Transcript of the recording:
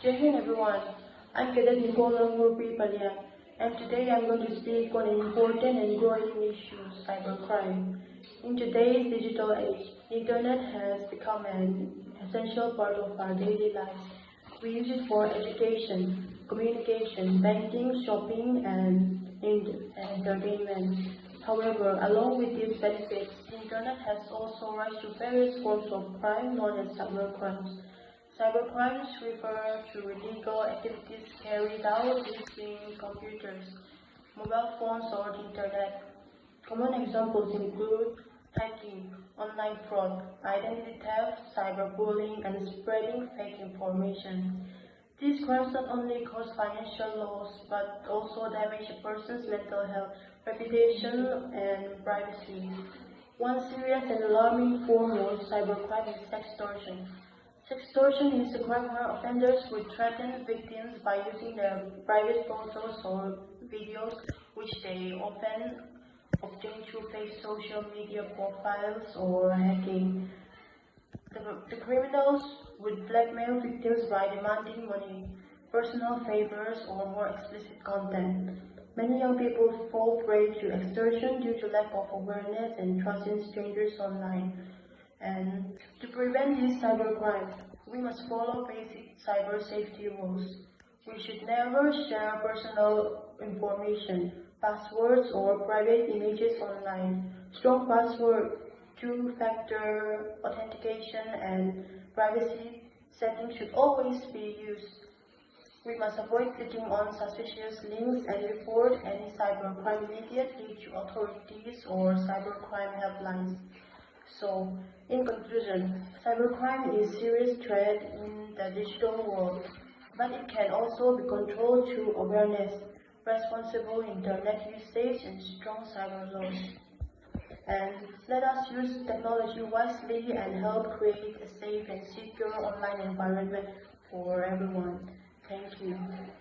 Jai Hind everyone, I'm Cadet Nicola Murphy Palyan, and today I'm going to speak on an important and growing issue, cybercrime. In today's digital age, the internet has become an essential part of our daily lives. We use it for education, communication, banking, shopping, and entertainment. However, along with these benefits, the internet has also raised to various forms of crime known as cybercrimes. Cybercrimes refer to illegal activities carried out using computers, mobile phones, or the internet. Common examples include hacking, online fraud, identity theft, cyberbullying, and spreading fake information. These crimes not only cause financial loss but also damage a person's mental health, reputation, and privacy. One serious and alarming form of cybercrime is sextortion. Sextortion is a crime where offenders would threaten victims by using their private photos or videos, which they often obtain through fake social media profiles or hacking. The criminals would blackmail victims by demanding money, personal favors, or more explicit content. Many young people fall prey to extortion due to lack of awareness and trust in strangers online. And to prevent these cybercrimes, we must follow basic cyber safety rules. We should never share personal information, passwords, or private images online. Strong password, two-factor authentication, and privacy settings should always be used. We must avoid clicking on suspicious links and report any cybercrime immediately to authorities or cybercrime helplines. So, in conclusion, cybercrime is a serious threat in the digital world, but it can also be controlled through awareness, responsible internet usage, and strong cyber laws. And let us use technology wisely and help create a safe and secure online environment for everyone. Thank you.